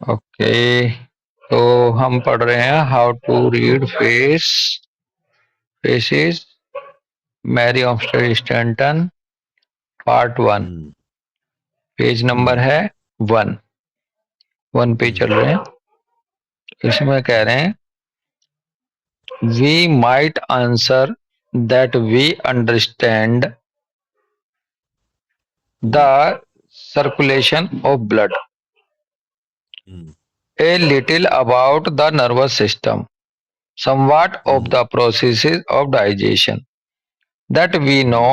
Okay, तो हम पढ़ रहे हैं how to read faces Mary Oxford Stanton part 1। Hmm. Page number hmm. है 1। 1 पे हम्म। चल रहे हैं। इसमें कह रहे हैं we might answer that we understand hmm. the circulation of blood, hmm. a little about the nervous system, somewhat of hmm. the processes of digestion, that we hmm. know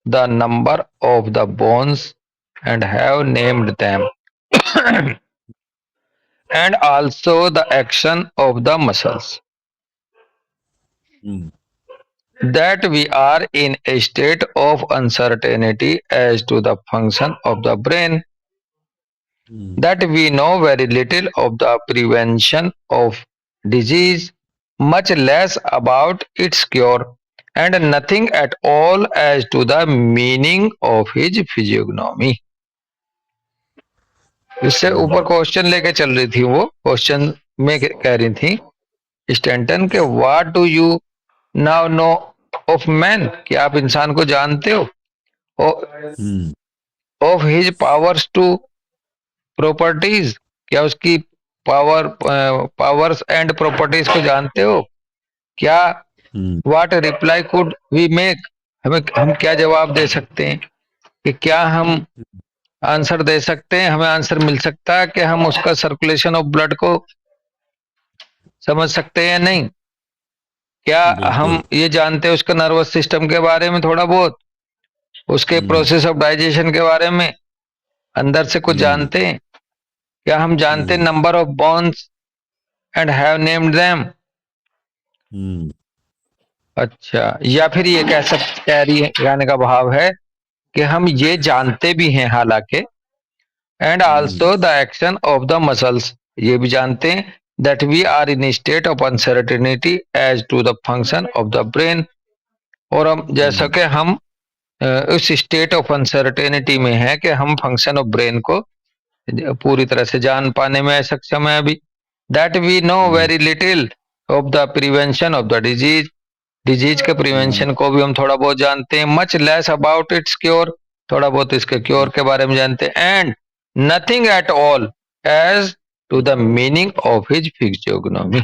the number of the bones and have named them, and also the action of the muscles, hmm. that we are in a state of uncertainty as to the function of the brain, hmm. that we know very little of the prevention of disease, much less about its cure, and nothing at all as to the meaning of his physiognomy. इससे ऊपर हम्म। Question लेके चल रही थी वो question में कह रही थी स्टैंटन के what do you now know of man, कि आप इंसान को जानते हो hmm. Of his powers to properties, क्या उसकी पावर्स एंड प्रॉपर्टीज को जानते हो क्या? Hmm. What reply could we make, हम क्या जवाब दे सकते हैं, कि क्या हम आंसर दे सकते हैं, हमें आंसर मिल सकता है कि हम उसका सर्कुलेशन ऑफ ब्लड को समझ सकते हैं या नहीं? क्या हम बिल्कुल। ये जानते हैं उसका नर्वस सिस्टम के बारे में थोड़ा बहुत, उसके हम्म। प्रोसेस ऑफ डाइजेशन के बारे में अंदर से कुछ हम्म। जानते हैं? क्या हम जानते हैं hmm. Number of bones and have named them? Hmm. अच्छा, या फिर ये कह रही है, कहने का भाव है कि हम ये जानते भी हैं हालांकि, and hmm. Also the action of the muscles, ये भी जानते हैं that we are in state of uncertainty as to the function of the brain, और हम जैसा हम्म। कि हम उस स्टेट ऑफ अनसर्टेनिटी में है कि हम फंक्शन ऑफ ब्रेन को पूरी तरह से जान पाने में सक्षम है अभी। That we know hmm. Very little of the prevention of the disease, disease के हम्म। प्रिवेंशन को भी हम थोड़ा बहुत जानते हैं। Much less about its cure, थोड़ा बहुत इसके क्योर के बारे में जानते हैं। And nothing at all as to the meaning of his physiognomy.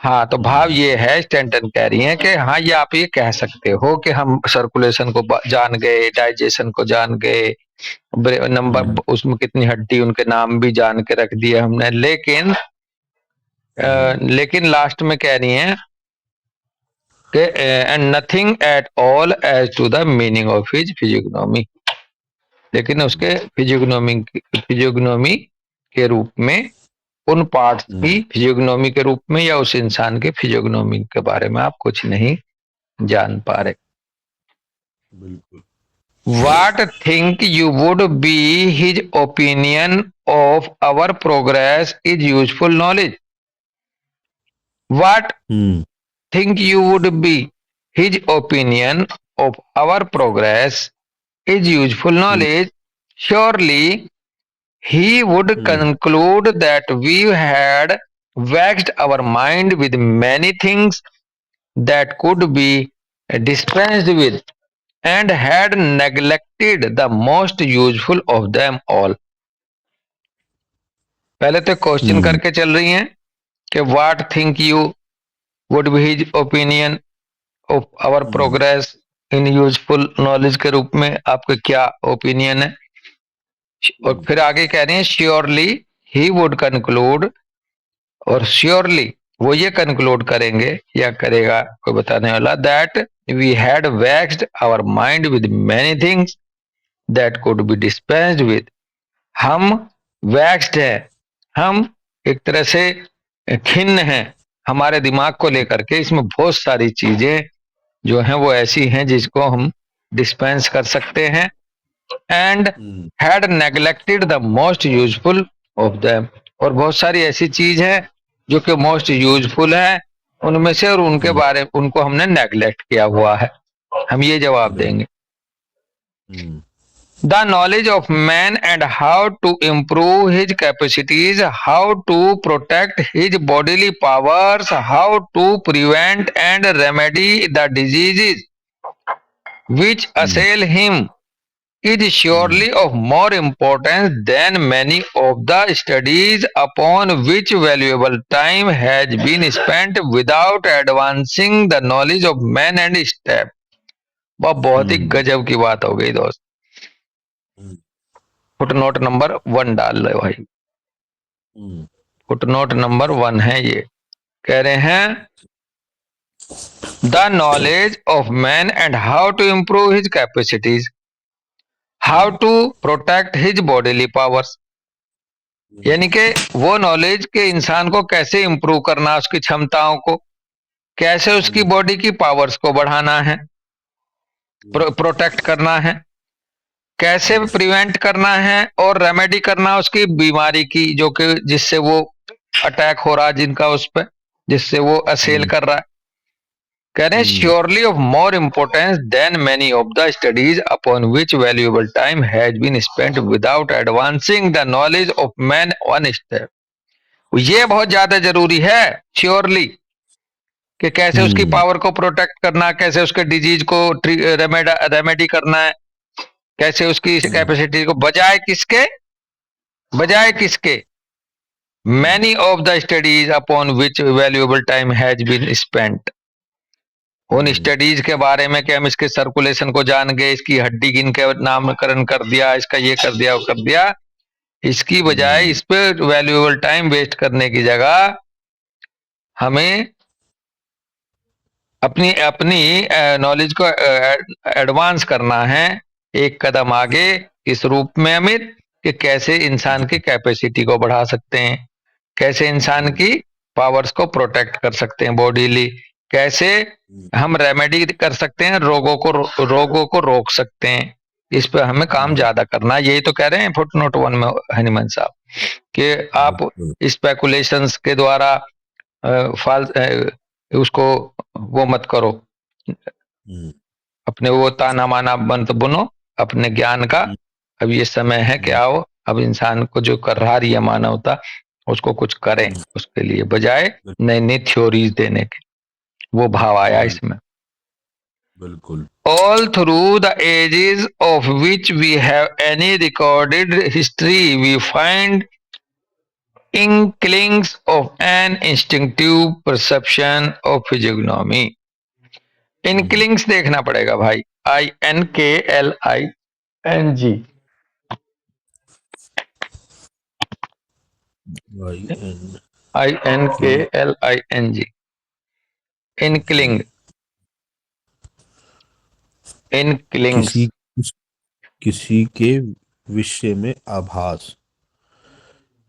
हाँ, तो भाव हम्म। ये है, स्टैंटन कह रही हैं कि हाँ, ये आप ये कह सकते हो कि हम सर्कुलेशन को जान गए, डाइजेशन को जान गए, नंबर हम्म। उसमें कितनी हड्डी, उनके नाम भी जान के रख दिए हमने, लेकिन हम्म। लेकिन लास्ट में कह रही हैं कि and nothing at all as to the meaning of his physiognomy, लेकिन उसके फिजियोग्नोमी के रूप में, उन पार्ट्स की हम्म। फिजियोग्नोमी के रूप में, या उस इंसान के फिजियोग्नोमी के बारे में आप कुछ नहीं जान पा रहे। बिल्कुल। What think you would be his opinion of our progress is useful knowledge? What hmm. think you would be his opinion of our progress is useful hmm. knowledge? Surely he would hmm. conclude that we had vexed our mind with many things that could be dispensed with, and had neglected the most useful of them all. पहले तो question हम्म। करके चल रही हैं कि what think you would be his opinion of our hmm. Progress in useful knowledge के रूप में आपका क्या ओपिनियन है। और हम्म। फिर आगे कह रहे हैं श्योरली ही वुड कंक्लूड, और श्योरली वो ये कंक्लूड करेंगे या करेगा कोई बताने वाला, that we had waxed our mind with many things that could be dispensed with. हम वैक्स्ड है, हम एक तरह से खिन्न हैं हमारे दिमाग को लेकर के, इसमें बहुत सारी चीजें जो हैं वो ऐसी हैं जिसको हम डिस्पेंस कर सकते हैं। And hmm. Had neglected the most useful of them, और बहुत सारी ऐसी चीज है जो कि मोस्ट यूजफुल है उनमें से, और उनके हम्म। बारे उनको हमने नेग्लेक्ट किया हुआ है। हम ये जवाब बिल्कुल। देंगे। हम्म। The knowledge of man and how to improve his capacities, how to protect his bodily powers, how to prevent and remedy the diseases which hmm, assail him is hmm, surely of more importance than many of the studies upon which valuable time has been spent without advancing the knowledge of man and step. वह बहुत ही हम्म, गजब की बात हो गई दोस्त। हम्म, footnote number 1 डाल रहे भाई। हम्म, फुटनोट नंबर 1 है ये। कह रहे हैं the knowledge of man and how to improve his capacities, how hmm, to protect his bodily powers. Hmm, यानी कि वो नॉलेज के इंसान को कैसे इम्प्रूव करना, उसकी क्षमताओं को कैसे, उसकी हम्म, बॉडी की पावर्स को बढ़ाना है, प्रोटेक्ट करना है, कैसे हम्म, प्रिवेंट करना है और रेमेडी करना उसकी बीमारी की, जो कि जिससे वो अटैक हो रहा है जिनका उस पर, जिससे वो असेल हम्म, कर रहा है। कह रहे हैं hmm, surely of more importance than many of the studies upon which valuable time has been spent without advancing the knowledge of man one step. ये बहुत ज्यादा जरूरी है श्योरली, कि कैसे उसकी हम्म, पावर को प्रोटेक्ट करना, कैसे उसके डिजीज को रेमेडी करना है, कैसे उसकी हम्म, कैपेसिटी को, बजाय किसके, बजाय किसके, hmm, many of the studies upon which valuable time has been spent. उन हम्म, स्टडीज के बारे में कि हम इसके सर्कुलेशन को जान गए, इसकी हड्डी गिन के नामकरण कर दिया, इसका ये कर दिया वो कर दिया, इसकी बजाय हम्म, इस पे वैल्यूएबल टाइम वेस्ट करने की जगह हमें अपनी अपनी नॉलेज को एडवांस करना है, एक कदम आगे। इस रूप में अमित, कि कैसे इंसान की कैपेसिटी को बढ़ा सकते हैं, कैसे इंसान हम्म, की पावर्स को प्रोटेक्ट कर सकते हैं बॉडीली, कैसे हम्म, हम रेमेडी कर सकते हैं, रोगों को रोक सकते हैं। इस पे हमें काम हम्म, ज्यादा करना है, यही तो कह रहे हैं फुटनोट 1 में हनीमन साहब, कि आप बिल्कुल, स्पेकुलेशंस के द्वारा उसको वो मत करो, हम्म, अपने वो ताना माना मंत्र बुनो अपने ज्ञान का। हम्म, अब ये समय है कि हम्म, आओ, अब इंसान को जो कर रहा रही है मानवता, उसको कुछ करें हम्म, उसके लिए, बजाय बिल- नई नई थ्योरीज देने के। वो भाव आया हम्म, इसमें। बिल्कुल, All through the ages of which we have any recorded history, we find inklings of an instinctive perception of physiognomy. हम्म, इंक्लिंग्स देखना पड़ेगा भाई, INKLING, I N K INKLING, जी, इनक्लिंग, इनक्लिंग्स। किसी किसी के विषय में आभास,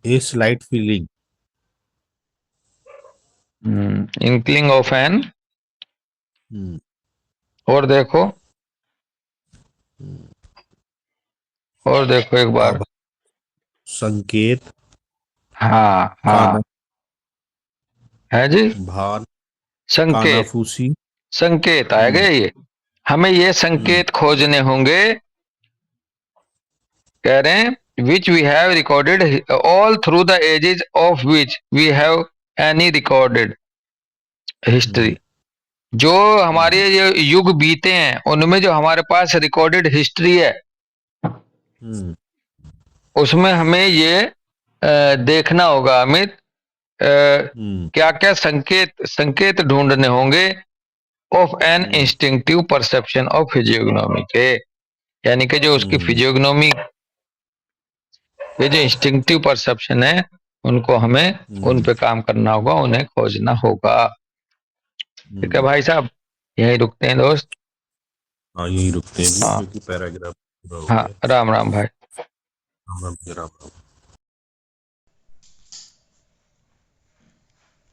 a slight feeling, inkling of an, hmm, और देखो, हम्म, और देखो एक बार। आभा संकेत, हाँ हाँ, काना है जी, भान, संकेत, कानाफूसी, संकेत आएगा हम्म, ये। हमें ये हम्म, संकेत खोजने होंगे, कह रहे हैं which we have recorded all through the ages of which we have any recorded history. Hmm, जो हमारे हम्म, ये युग बीते हैं उनमें जो हमारे पास रिकॉर्डेड हिस्ट्री है, हम्म, उसमें हमें ये देखना होगा अमित, हम्म, क्या क्या संकेत संकेत ढूंढने होंगे of an hmm, instinctive perception of physiognomy के। यानी कि जो उसकी हम्म, फिजियोग्नोमी, ये जो इंस्टिंक्टिव परसेप्शन है, उनको हमें उन हम्म, पे काम करना होगा, उन्हें खोजना होगा। ठीक है हम्म। भाई साहब, यहीं रुकते हैं दोस्त। हाँ यही रुकते हैं जी, हाँ क्योंकि पैराग्राफ पूरा हो हाँ, गया। राम राम भाई। राम राम जी, राम राम।